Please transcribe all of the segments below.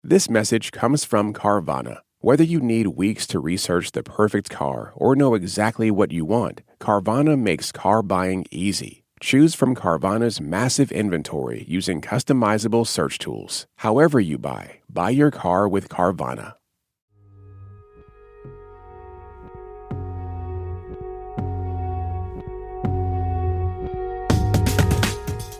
This message comes from Carvana. Whether you need weeks to research the perfect car or know exactly what you want, Carvana makes car buying easy. Choose from Carvana's massive inventory using customizable search tools. However you buy your car with Carvana.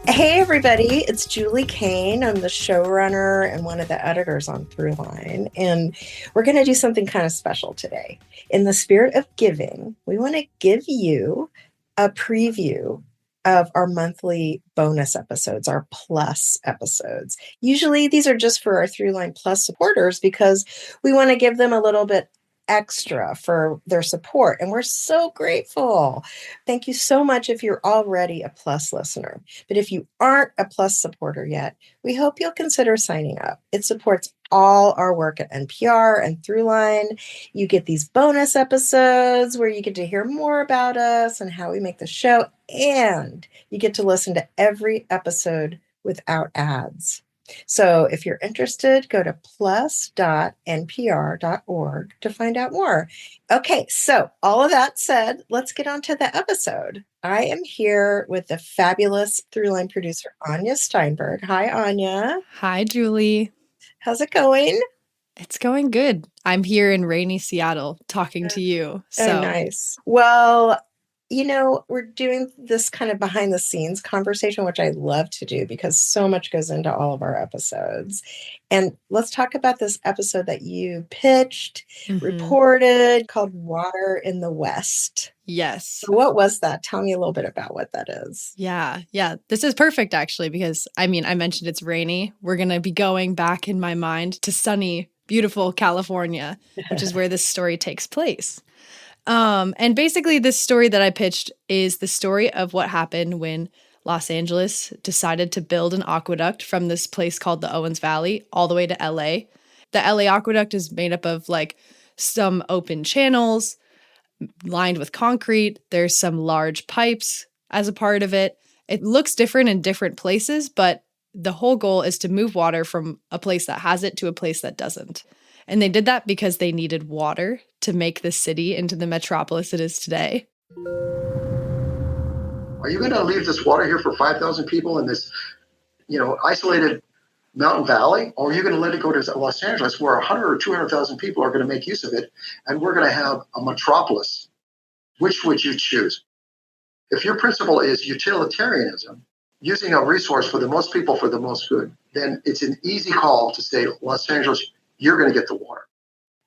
Hey everybody, it's Julie Kane. I'm the showrunner and one of the editors on Throughline, and we're going to do something kind of special today. In the spirit of giving, we want to give you a preview of our monthly bonus episodes, our plus episodes. Usually these are just for our Throughline Plus supporters because we want to give them a little bit extra for their support. And we're so grateful. Thank you so much if you're already a Plus listener. But if you aren't a Plus supporter yet, we hope you'll consider signing up. It supports all our work at NPR and Throughline. You get these bonus episodes where you get to hear more about us and how we make the show. And you get to listen to every episode without ads. So if you're interested, go to plus.npr.org to find out more. Okay, so all of that said, let's get on to the episode. I am here with the fabulous Throughline producer, Anya Steinberg. Hi, Anya. Hi, Julie. How's it going? It's going good. I'm here in rainy Seattle talking to you. Oh, nice. Well, we're doing this kind of behind the scenes conversation, which I love to do because so much goes into all of our episodes. And let's talk about this episode that you pitched, reported, called Water in the West. Yes. So what was that? Tell me a little bit about what that is. Yeah. This is perfect, actually, because I mentioned it's rainy. We're going to be going back in my mind to sunny, beautiful California, which is where this story takes place. And basically this story that I pitched is the story of what happened when Los Angeles decided to build an aqueduct from this place called the Owens Valley all the way to LA. The LA aqueduct is made up of some open channels lined with concrete. There's some large pipes as a part of it. It looks different in different places, but the whole goal is to move water from a place that has it to a place that doesn't. And they did that because they needed water to make the city into the metropolis it is today. Are you going to leave this water here for 5,000 people in this, isolated mountain valley? Or are you going to let it go to Los Angeles where 100 or 200,000 people are going to make use of it and we're going to have a metropolis? Which would you choose? If your principle is utilitarianism, using a resource for the most people for the most good, then it's an easy call to say, Los Angeles, you're going to get the water.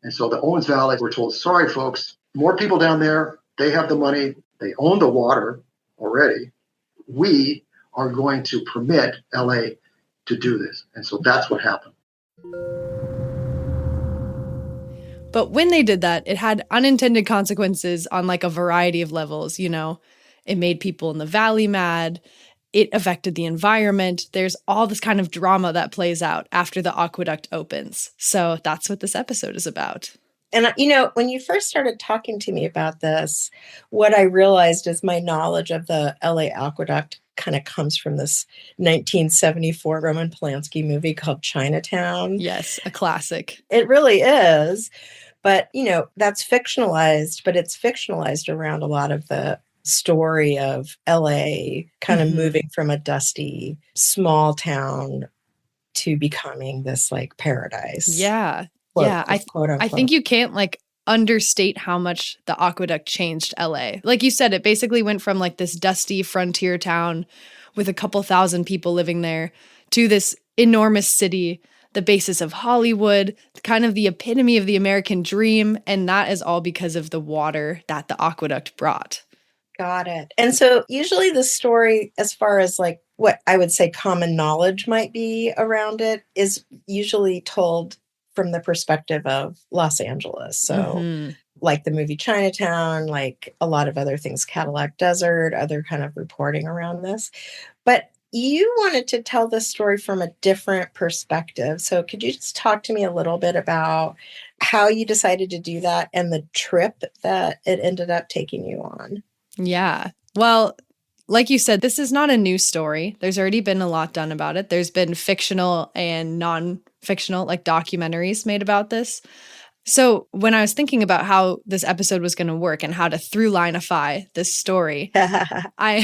And so the Owens Valley, we're told, sorry, folks, more people down there, they have the money, they own the water already. We are going to permit LA to do this. And so that's what happened. But when they did that, it had unintended consequences on a variety of levels. It made people in the valley mad. It affected the environment. There's all this kind of drama that plays out after the aqueduct opens. So that's what this episode is about. And, when you first started talking to me about this, what I realized is my knowledge of the LA aqueduct kind of comes from this 1974 Roman Polanski movie called Chinatown. Yes, a classic. It really is. But, that's fictionalized, but it's fictionalized around a lot of the story of LA kind of moving from a dusty small town to becoming this paradise. Yeah. Quote, quote, I think you can't understate how much the aqueduct changed LA. Like you said, it basically went from this dusty frontier town with a couple thousand people living there to this enormous city, the basis of Hollywood, kind of the epitome of the American dream. And that is all because of the water that the aqueduct brought. Got it. And so usually the story, as far as what I would say common knowledge might be around it, is usually told from the perspective of Los Angeles. So like the movie Chinatown, like a lot of other things, Cadillac Desert, other kind of reporting around this. But you wanted to tell this story from a different perspective. So could you just talk to me a little bit about how you decided to do that and the trip that it ended up taking you on? Yeah. Well, like you said, this is not a new story. There's already been a lot done about it. There's been fictional and non-fictional, like documentaries made about this. So when I was thinking about how this episode was going to work and how to through-lineify this story, I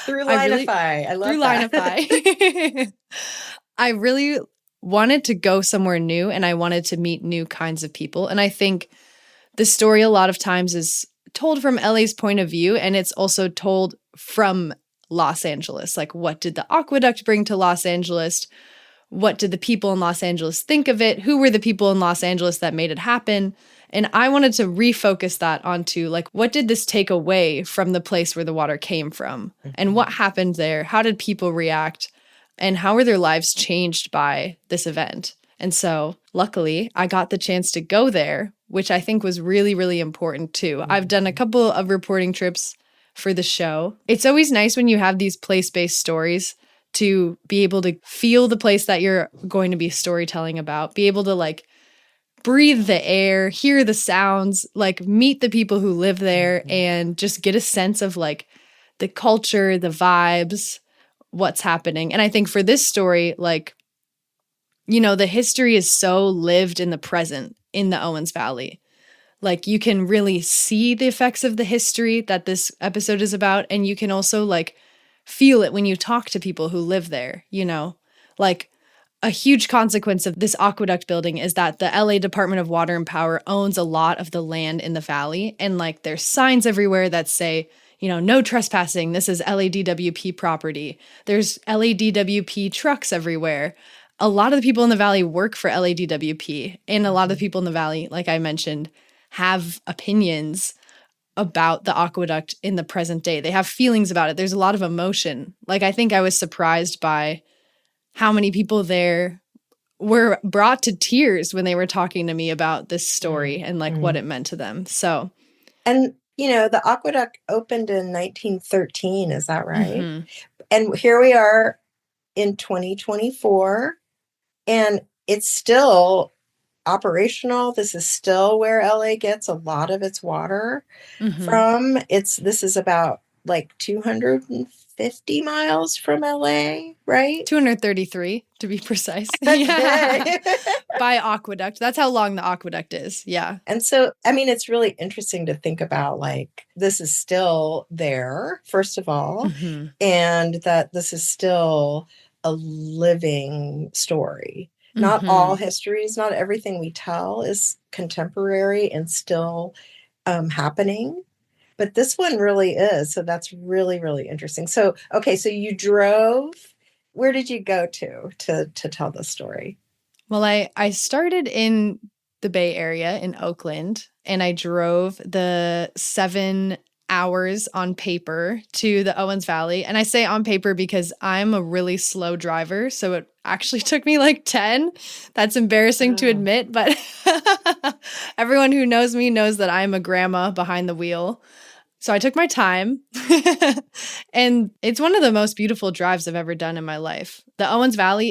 Through-lineify. I love that. Through-lineify. I really wanted to go somewhere new, and I wanted to meet new kinds of people. And I think the story a lot of times is told from LA's point of view, and it's also told from Los Angeles. Like, what did the aqueduct bring to Los Angeles? What did the people in Los Angeles think of it? Who were the people in Los Angeles that made it happen? And I wanted to refocus that onto, like, what did this take away from the place where the water came from? And what happened there? How did people react? And how were their lives changed by this event? And so, luckily, I got the chance to go there, which I think was really, really important too. I've done a couple of reporting trips for the show. It's always nice when you have these place-based stories to be able to feel the place that you're going to be storytelling about, be able to like breathe the air, hear the sounds, like meet the people who live there and just get a sense of like the culture, the vibes, what's happening. And I think for this story, like, you know, the history is so lived in the present in the Owens Valley. Like, you can really see the effects of the history that this episode is about. And you can also like feel it when you talk to people who live there, you know, like a huge consequence of this aqueduct building is that the LA Department of Water and Power owns a lot of the land in the valley. And like, there's signs everywhere that say, you know, no trespassing. This is LADWP property. There's LADWP trucks everywhere. A lot of the people in the valley work for LADWP. And a lot of the people in the valley, like I mentioned, have opinions about the aqueduct in the present day. They have feelings about it. There's a lot of emotion. Like, I think I was surprised by how many people there were brought to tears when they were talking to me about this story and like what it meant to them. So, and you know, the aqueduct opened in 1913, is that right? And here we are in 2024, and it's still operational. This is still where LA gets a lot of its water from. This is about like 250 miles from LA, right? 233 to be precise. Yeah. By aqueduct. That's how long the aqueduct is. Yeah. And so, I mean, it's really interesting to think about, like, this is still there, first of all, and that this is still a living story. Not all histories, not everything we tell is contemporary and still happening. But this one really is. So that's really, really interesting. So, okay, so you drove. Where did you go to tell the story? Well, I started in the Bay Area in Oakland, and I drove the 7 hours on paper to the Owens Valley. And I say on paper because I'm a really slow driver. So it actually took me like 10. That's embarrassing to admit, but everyone who knows me knows that I'm a grandma behind the wheel. So I took my time, and it's one of the most beautiful drives I've ever done in my life. The Owens Valley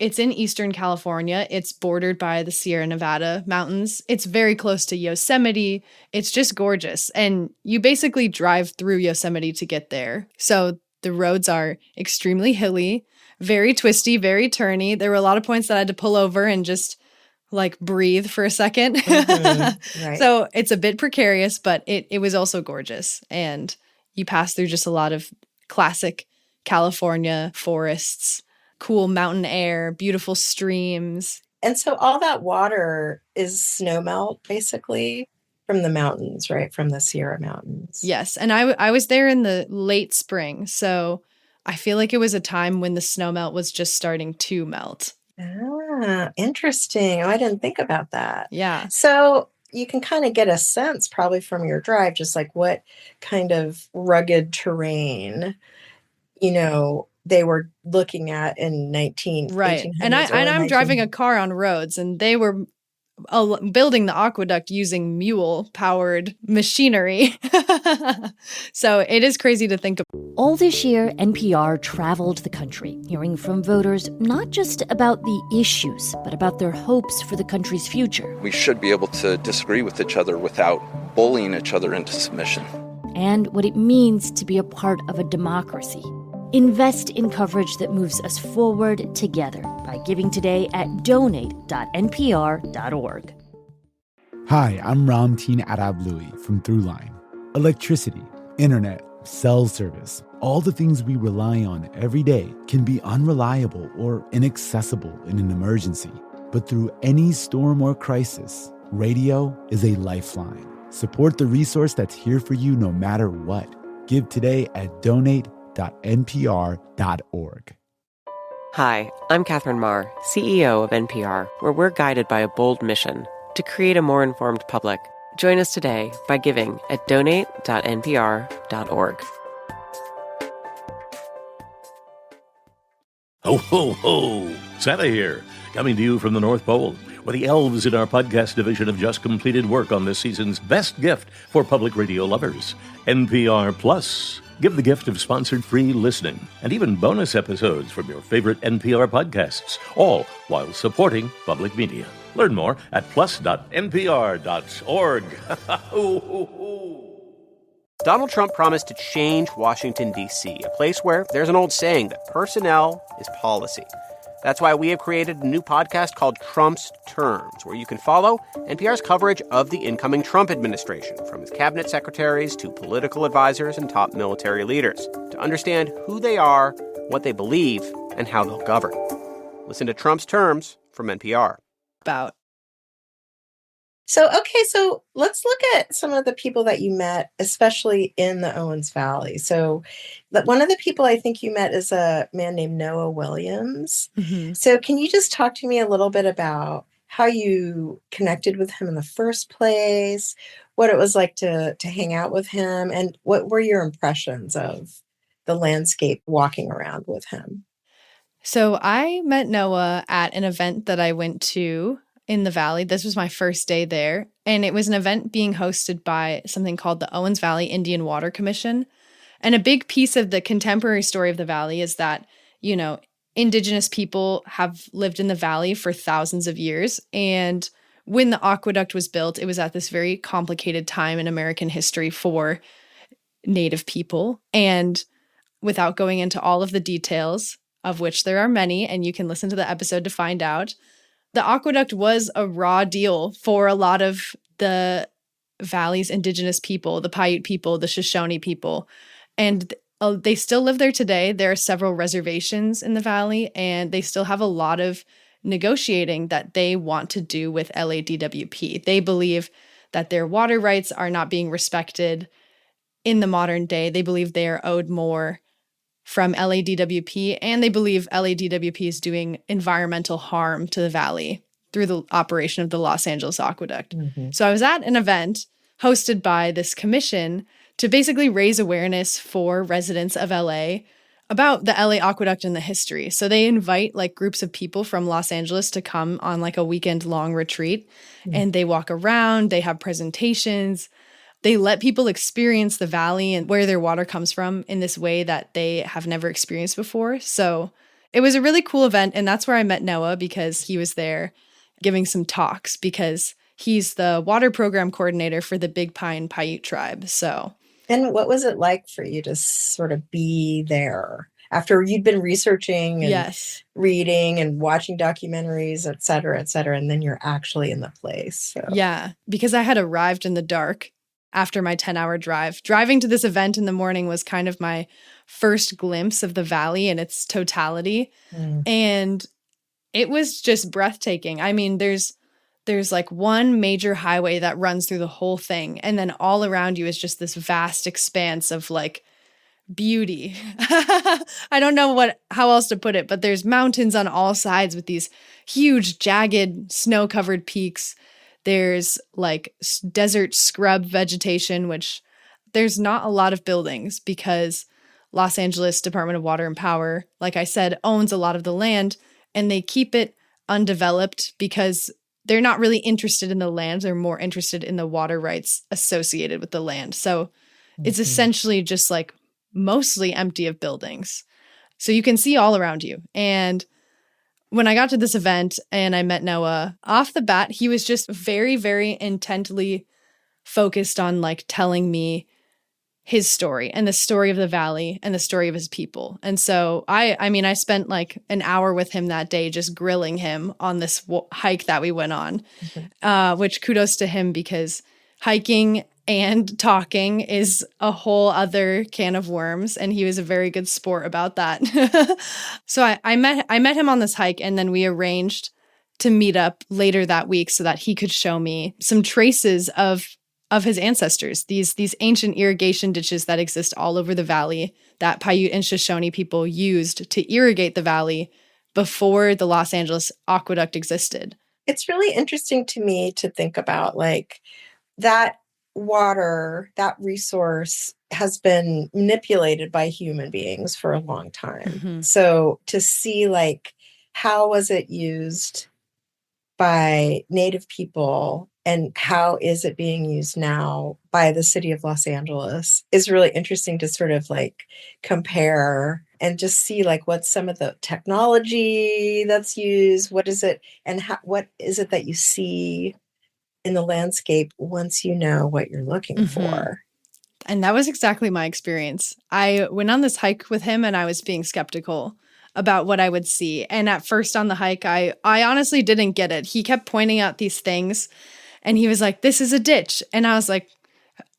it's in Eastern California. It's bordered by the Sierra Nevada mountains. It's very close to Yosemite. It's just gorgeous. And you basically drive through Yosemite to get there. So the roads are extremely hilly, very twisty, very turny. There were a lot of points that I had to pull over and just like breathe for a second. Right. So it's a bit precarious, but it was also gorgeous. And you pass through just a lot of classic California forests, cool mountain air, beautiful streams. And so all that water is snowmelt, basically, from the mountains, right? From the Sierra Mountains. Yes. And I was there in the late spring. So I feel like it was a time when the snowmelt was just starting to melt. Ah, interesting. Oh, I didn't think about that. Yeah. So you can kind of get a sense probably from your drive, just like what kind of rugged terrain, you know, they were looking at in 1800s. Right. And I'm driving a car on roads, and they were building the aqueduct using mule-powered machinery. So it is crazy to think of. All this year, NPR traveled the country, hearing from voters not just about the issues, but about their hopes for the country's future. We should be able to disagree with each other without bullying each other into submission. and what it means to be a part of a democracy. Invest in coverage that moves us forward together by giving today at donate.npr.org. Hi, I'm Ramteen Arablouei from Throughline. Electricity, internet, cell service, all the things we rely on every day can be unreliable or inaccessible in an emergency. But through any storm or crisis, radio is a lifeline. Support the resource that's here for you no matter what. Give today at donate.npr.org. Hi, I'm Catherine Marr, CEO of NPR, where we're guided by a bold mission to create a more informed public. Join us today by giving at donate.npr.org. Ho, ho, ho! Santa here, coming to you from the North Pole, where the elves in our podcast division have just completed work on this season's best gift for public radio lovers, NPR Plus. Give the gift of sponsored free listening and even bonus episodes from your favorite NPR podcasts, all while supporting public media. Learn more at plus.npr.org. Donald Trump promised to change Washington, D.C., a place where there's an old saying that personnel is policy. That's why we have created a new podcast called Trump's Terms, where you can follow NPR's coverage of the incoming Trump administration, from his cabinet secretaries to political advisors and top military leaders, to understand who they are, what they believe, and how they'll govern. Listen to Trump's Terms from NPR. About. So let's look at some of the people that you met, especially in the Owens Valley. So one of the people I think you met is a man named Noah Williams. Mm-hmm. So can you just talk to me a little bit about how you connected with him in the first place, what it was like to hang out with him, and what were your impressions of the landscape walking around with him? So I met Noah at an event that I went to in the Valley. This was my first day there. And it was an event being hosted by something called the Owens Valley Indian Water Commission. And a big piece of the contemporary story of the Valley is that, you know, Indigenous people have lived in the Valley for thousands of years. And when the aqueduct was built, it was at this very complicated time in American history for Native people. And without going into all of the details, of which there are many, and you can listen to the episode to find out, the aqueduct was a raw deal for a lot of the Valley's Indigenous people, the Paiute people, the Shoshone people. And they still live there today. There are several reservations in the Valley, and they still have a lot of negotiating that they want to do with LADWP. They believe that their water rights are not being respected in the modern day. They believe they are owed more from LADWP, and they believe LADWP is doing environmental harm to the Valley through the operation of the Los Angeles Aqueduct. Mm-hmm. So I was at an event hosted by this commission to basically raise awareness for residents of LA about the LA Aqueduct and the history. So they invite like groups of people from Los Angeles to come on like a weekend-long retreat, and they walk around, they have presentations. They let people experience the Valley and where their water comes from in this way that they have never experienced before. So it was a really cool event. And that's where I met Noah, because he was there giving some talks, because he's the water program coordinator for the Big Pine Paiute tribe. So. And what was it like for you to sort of be there after you'd been researching and Yes. reading and watching documentaries, et cetera, and then you're actually in the place? So. Yeah, because I had arrived in the dark after my 10-hour drive. Driving to this event in the morning was kind of my first glimpse of the Valley in its totality. And it was just breathtaking. I mean, there's like one major highway that runs through the whole thing. And then all around you is just this vast expanse of like beauty. I don't know how else to put it, but there's mountains on all sides with these huge, jagged, snow-covered peaks. There's like desert scrub vegetation, which there's not a lot of buildings because Los Angeles Department of Water and Power, like I said, owns a lot of the land, and they keep it undeveloped because they're not really interested in the land. They're more interested in the water rights associated with the land. So it's essentially just like mostly empty of buildings. So you can see all around you. And when I got to this event and I met Noah, off the bat, he was just very, very intently focused on like telling me his story and the story of the valley and the story of his people. And so I mean, I spent like an hour with him that day just grilling him on this hike that we went on, which kudos to him, because hiking and talking is a whole other can of worms. And he was a very good sport about that. So I met him on this hike, and then we arranged to meet up later that week so that he could show me some traces of his ancestors, these ancient irrigation ditches that exist all over the valley that Paiute and Shoshone people used to irrigate the valley before the Los Angeles aqueduct existed. It's really interesting to me to think about like that water, that resource has been manipulated by human beings for a long time. Mm-hmm. So to see like how was it used by Native people and how is it being used now by the city of Los Angeles is really interesting to sort of like compare and just see like what's some of the technology that's used, what is it, and what is it that you see in the landscape once you know what you're looking for. And that was exactly my experience. I went on this hike with him and I was being skeptical about what I would see. And at first on the hike, I honestly didn't get it. He kept pointing out these things and he was like, this is a ditch. And I was like,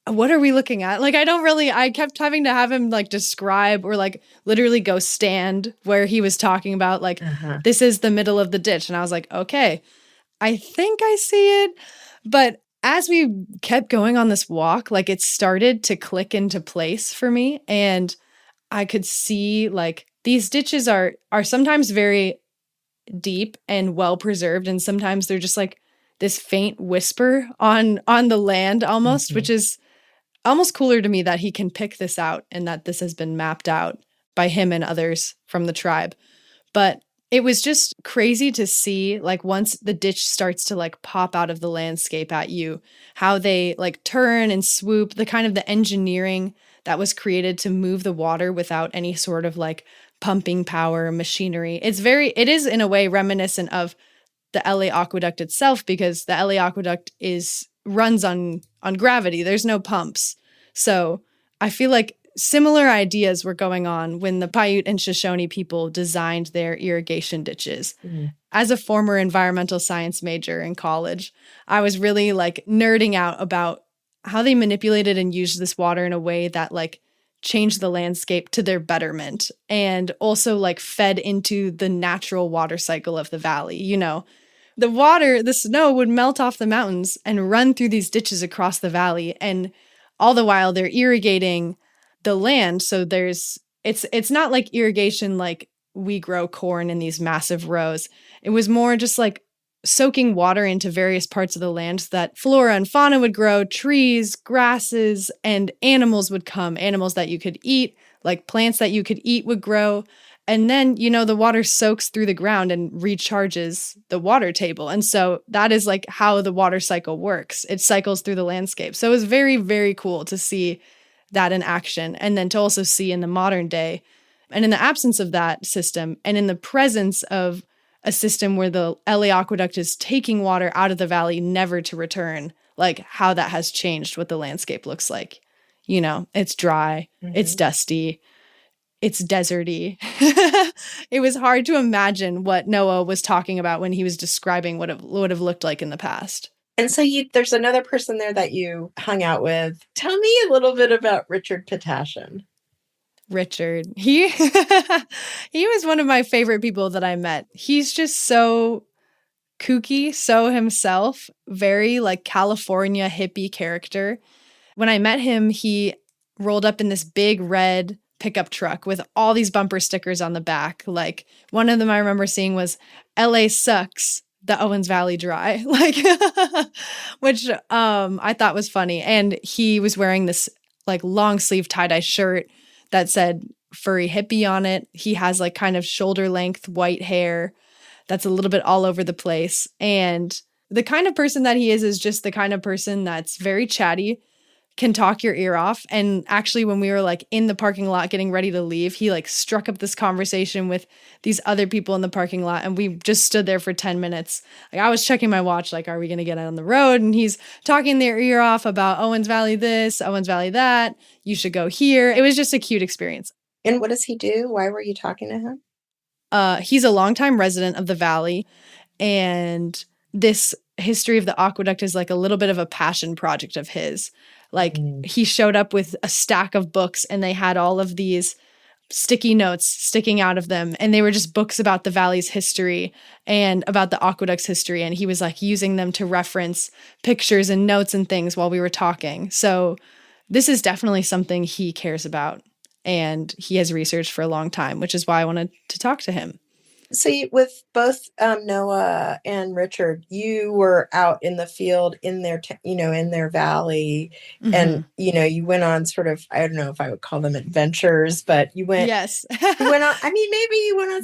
what are we looking at? Like, I kept having to have him like describe or like literally go stand where he was talking about like, this is the middle of the ditch. And I was like, okay, I think I see it. But as we kept going on this walk, like it started to click into place for me. And I could see like these ditches are sometimes very deep and well preserved. And sometimes they're just like this faint whisper on the land almost, which is almost cooler to me that he can pick this out and that this has been mapped out by him and others from the tribe. But it was just crazy to see, like, once the ditch starts to like pop out of the landscape at you, how they like turn and swoop, the kind of the engineering that was created to move the water without any sort of like pumping power machinery. It is in a way reminiscent of the LA aqueduct itself, because the LA aqueduct runs on gravity. There's no pumps. So I feel like similar ideas were going on when the Paiute and Shoshone people designed their irrigation ditches. As a former environmental science major in college, I was really like nerding out about how they manipulated and used this water in a way that like changed the landscape to their betterment and also like fed into the natural water cycle of the valley. You know, the snow would melt off the mountains and run through these ditches across the valley. And all the while they're irrigating the land. So it's not like irrigation like we grow corn in these massive rows. It was more just like soaking water into various parts of the land so that flora and fauna would grow, trees, grasses, and animals would come. Animals that you could eat, like plants that you could eat would grow. And then, you know, the water soaks through the ground and recharges the water table. And so that is like how the water cycle works. It cycles through the landscape. So it was very, very cool to see that in action. And then to also see in the modern day, and in the absence of that system, and in the presence of a system where the LA aqueduct is taking water out of the valley, never to return, like how that has changed what the landscape looks like. You know, it's dry, it's dusty, it's deserty. It was hard to imagine what Noah was talking about when he was describing what it would have looked like in the past. And so there's another person there that you hung out with. Tell me a little bit about Richard Potashen. Richard, he was one of my favorite people that I met. He's just so kooky, so himself, very like California hippie character. When I met him, he rolled up in this big red pickup truck with all these bumper stickers on the back. Like one of them I remember seeing was LA sucks, the Owens Valley dry, like, which I thought was funny. And he was wearing this like long sleeve tie-dye shirt that said furry hippie on it. He has like kind of shoulder length white hair that's a little bit all over the place. And the kind of person that he is just the kind of person that's very chatty, can talk your ear off. And actually, when we were like in the parking lot getting ready to leave, he like struck up this conversation with these other people in the parking lot. And we just stood there for 10 minutes. Like I was checking my watch, like, are we going to get out on the road? And he's talking their ear off about Owens Valley this, Owens Valley that. You should go here. It was just a cute experience. And what does he do? Why were you talking to him? He's a longtime resident of the Valley. And this history of the aqueduct is like a little bit of a passion project of his. Like he showed up with a stack of books and they had all of these sticky notes sticking out of them. And they were just books about the Valley's history and about the aqueduct's history. And he was like using them to reference pictures and notes and things while we were talking. So this is definitely something he cares about and he has researched for a long time, which is why I wanted to talk to him. So with both Noah and Richard, you were out in the field in their, in their valley, and you went on sort of, I don't know if I would call them adventures, but you went. Yes, you went on. I mean, maybe you went on.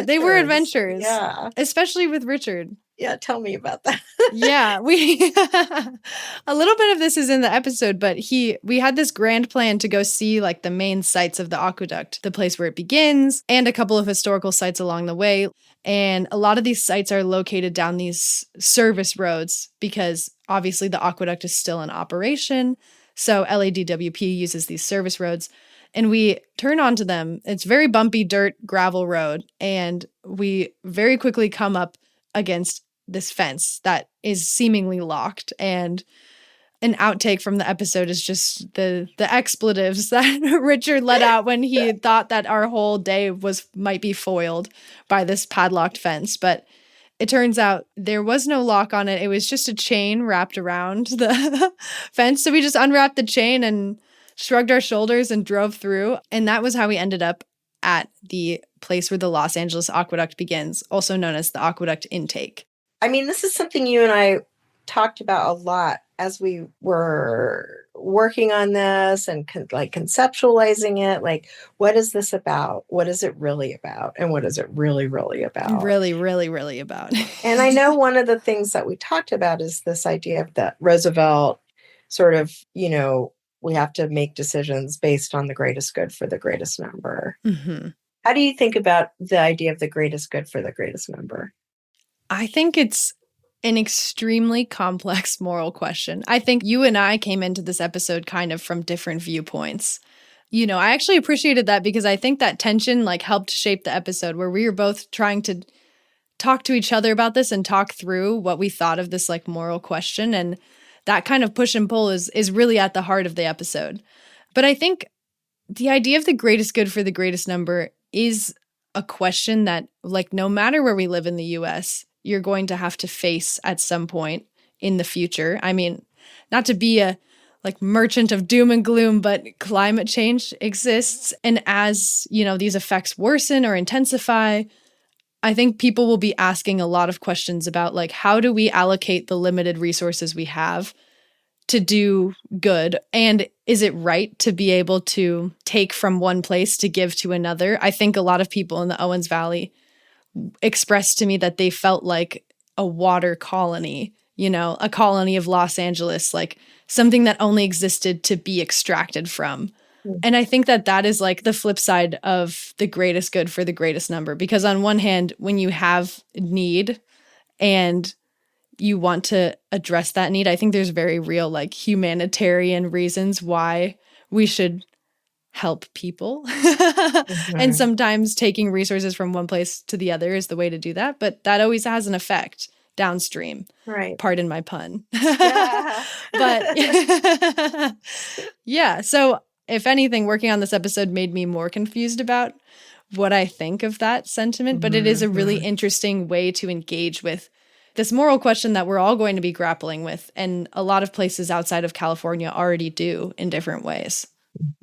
They were adventures. Yeah, especially with Richard. Yeah, tell me about that. Yeah, a little bit of this is in the episode, but we had this grand plan to go see like the main sites of the aqueduct, the place where it begins, and a couple of historical sites along the way. And a lot of these sites are located down these service roads because obviously the aqueduct is still in operation. So LADWP uses these service roads. And we turn onto them. It's very bumpy dirt gravel road. And we very quickly come up against this fence that is seemingly locked. And an outtake from the episode is just the expletives that Richard let out when he thought that our whole day might be foiled by this padlocked fence. But it turns out there was no lock on it. It was just a chain wrapped around the fence. So we just unwrapped the chain and shrugged our shoulders and drove through. And that was how we ended up at the place where the Los Angeles Aqueduct begins, also known as the Aqueduct Intake. I mean, this is something you and I talked about a lot as we were working on this and conceptualizing it. Like, what is this about? What is it really about? And what is it really, really about? Really, really, really about. And I know one of the things that we talked about is this idea of that Roosevelt sort of, we have to make decisions based on the greatest good for the greatest number. Mm-hmm. How do you think about the idea of the greatest good for the greatest number? I think it's an extremely complex moral question. I think you and I came into this episode kind of from different viewpoints. I actually appreciated that because I think that tension helped shape the episode where we were both trying to talk to each other about this and talk through what we thought of this moral question. And that kind of push and pull is really at the heart of the episode. But I think the idea of the greatest good for the greatest number is a question that no matter where we live in the US, you're going to have to face at some point in the future. I mean, not to be a merchant of doom and gloom, but climate change exists. And as, these effects worsen or intensify, I think people will be asking a lot of questions about how do we allocate the limited resources we have to do good? And is it right to be able to take from one place to give to another? I think a lot of people in the Owens Valley expressed to me that they felt like a water colony, a colony of Los Angeles, something that only existed to be extracted from. And I think that is the flip side of the greatest good for the greatest number. Because on one hand, when you have need and you want to address that need, I think there's very real humanitarian reasons why we should help people. Mm-hmm. And sometimes taking resources from one place to the other is the way to do that. But that always has an effect downstream. Right. Pardon my pun. Yeah. But yeah. So if anything, working on this episode made me more confused about what I think of that sentiment. But it is a really interesting way to engage with this moral question that we're all going to be grappling with. And a lot of places outside of California already do in different ways.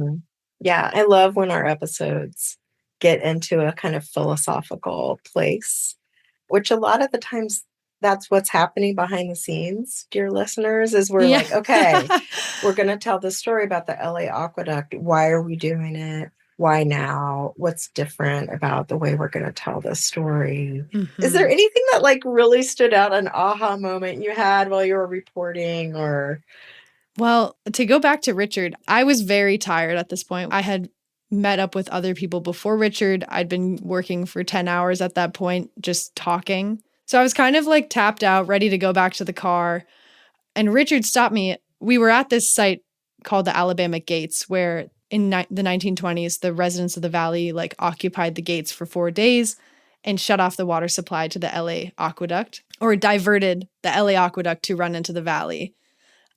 Mm-hmm. Yeah, I love when our episodes get into a kind of philosophical place, which a lot of the times that's what's happening behind the scenes, dear listeners, is we're okay, we're going to tell this story about the LA Aqueduct. Why are we doing it? Why now? What's different about the way we're going to tell this story? Mm-hmm. Is there anything that really stood out, an aha moment you had while you were reporting, or Well, to go back to Richard, I was very tired at this point. I had met up with other people before Richard. I'd been working for 10 hours at that point, just talking. So I was kind of like tapped out, ready to go back to the car. And Richard stopped me. We were at this site called the Alabama Gates, where in the 1920s, the residents of the valley like occupied the gates for 4 days and shut off the water supply to the LA aqueduct, or diverted the LA aqueduct to run into the valley.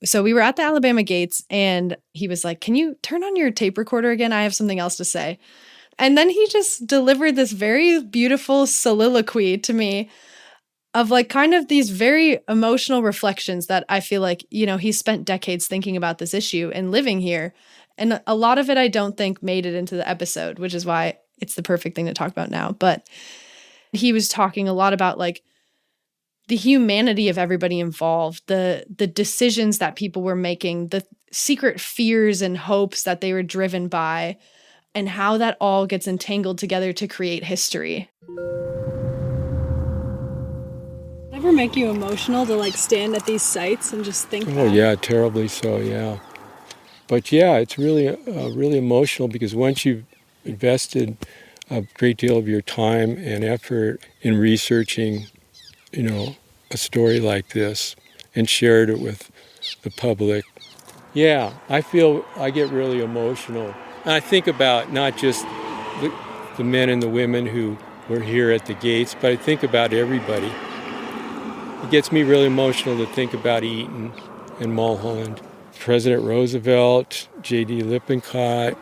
So we were at the Alabama Gates, and he was like, "Can you turn on your tape recorder again? I have something else to say." And then he just delivered this very beautiful soliloquy to me of like kind of these very emotional reflections that I feel like, he spent decades thinking about this issue and living here. And a lot of it I don't think made it into the episode, which is why it's the perfect thing to talk about now. But he was talking a lot about like the humanity of everybody involved, the decisions that people were making, the secret fears and hopes that they were driven by, and how that all gets entangled together to create history. Ever make you emotional to like stand at these sites and just think Oh, yeah, terribly so, yeah. But yeah, it's really, really emotional because once you've invested a great deal of your time and effort in researching, a story like this and shared it with the public, yeah, I get really emotional. And I think about not just the men and the women who were here at the gates, but I think about everybody. It gets me really emotional to think about Eaton and Mulholland. President Roosevelt, J.D. Lippincott,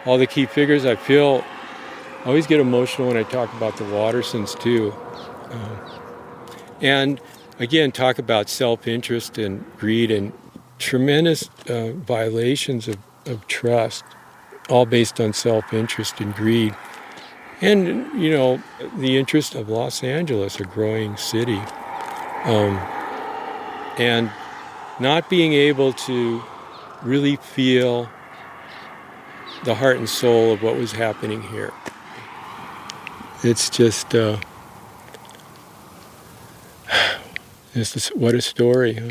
all the key figures. I always get emotional when I talk about the Wattersons too. And again, talk about self-interest and greed and tremendous violations of trust, all based on self-interest and greed. And, the interest of Los Angeles, a growing city. And not being able to really feel the heart and soul of what was happening here. It's just, what a story, huh?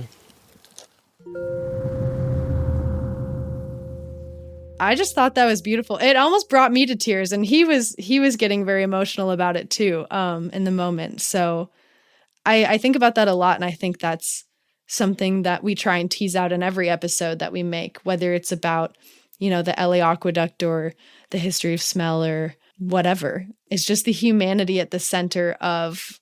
I just thought that was beautiful. It almost brought me to tears, and he was getting very emotional about it too, in the moment. So I think about that a lot, and I think that's something that we try and tease out in every episode that we make, whether it's about, the LA aqueduct or the history of smell or whatever. It's just the humanity at the center of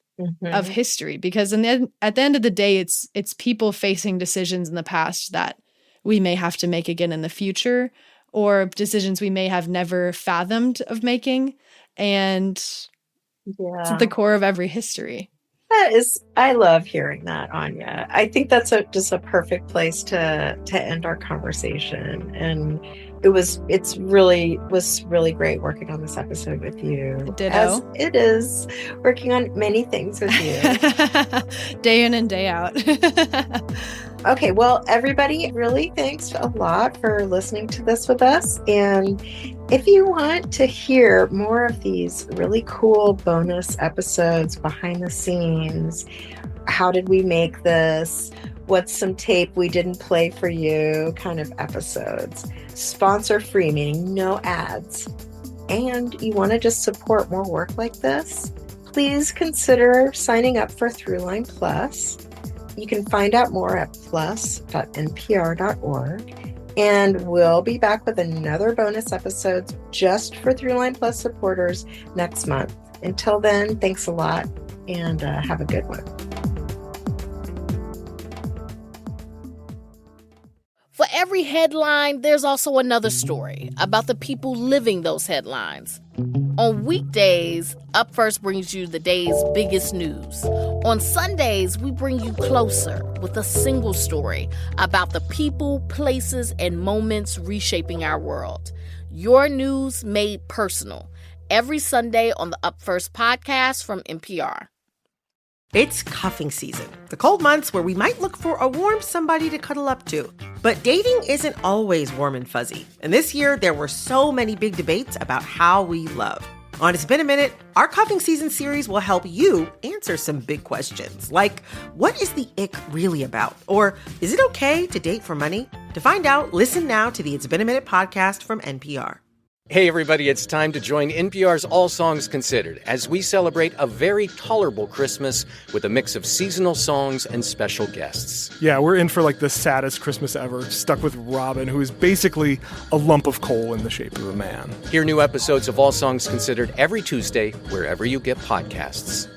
history, because at the end of the day, it's people facing decisions in the past that we may have to make again in the future, or decisions we may have never fathomed of making. And it's at the core of every history. I love hearing that, Anya. I think that's just a perfect place to end our conversation. And it was really great working on this episode with you. Ditto. As it is working on many things with you. Day in and day out. Okay, well, everybody, really thanks a lot for listening to this with us. And if you want to hear more of these really cool bonus episodes, behind the scenes, how did we make this, what's some tape we didn't play for you kind of episodes, sponsor free, meaning no ads, and you want to just support more work like this, please consider signing up for Throughline Plus. You can find out more at plus.npr.org. And we'll be back with another bonus episode just for Throughline Plus supporters next month. Until then, thanks a lot, and have a good one. For every headline, there's also another story about the people living those headlines. On weekdays, Up First brings you the day's biggest news. On Sundays, we bring you Closer with a single story about the people, places, and moments reshaping our world. Your news made personal. Every Sunday on the Up First podcast from NPR. It's cuffing season, the cold months where we might look for a warm somebody to cuddle up to. But dating isn't always warm and fuzzy. And this year, there were so many big debates about how we love. On It's Been a Minute, our cuffing season series will help you answer some big questions, like what is the ick really about? Or is it okay to date for money? To find out, listen now to the It's Been a Minute podcast from NPR. Hey everybody, it's time to join NPR's All Songs Considered as we celebrate a very tolerable Christmas with a mix of seasonal songs and special guests. Yeah, we're in for like the saddest Christmas ever, stuck with Robin, who is basically a lump of coal in the shape of a man. Hear new episodes of All Songs Considered every Tuesday, wherever you get podcasts.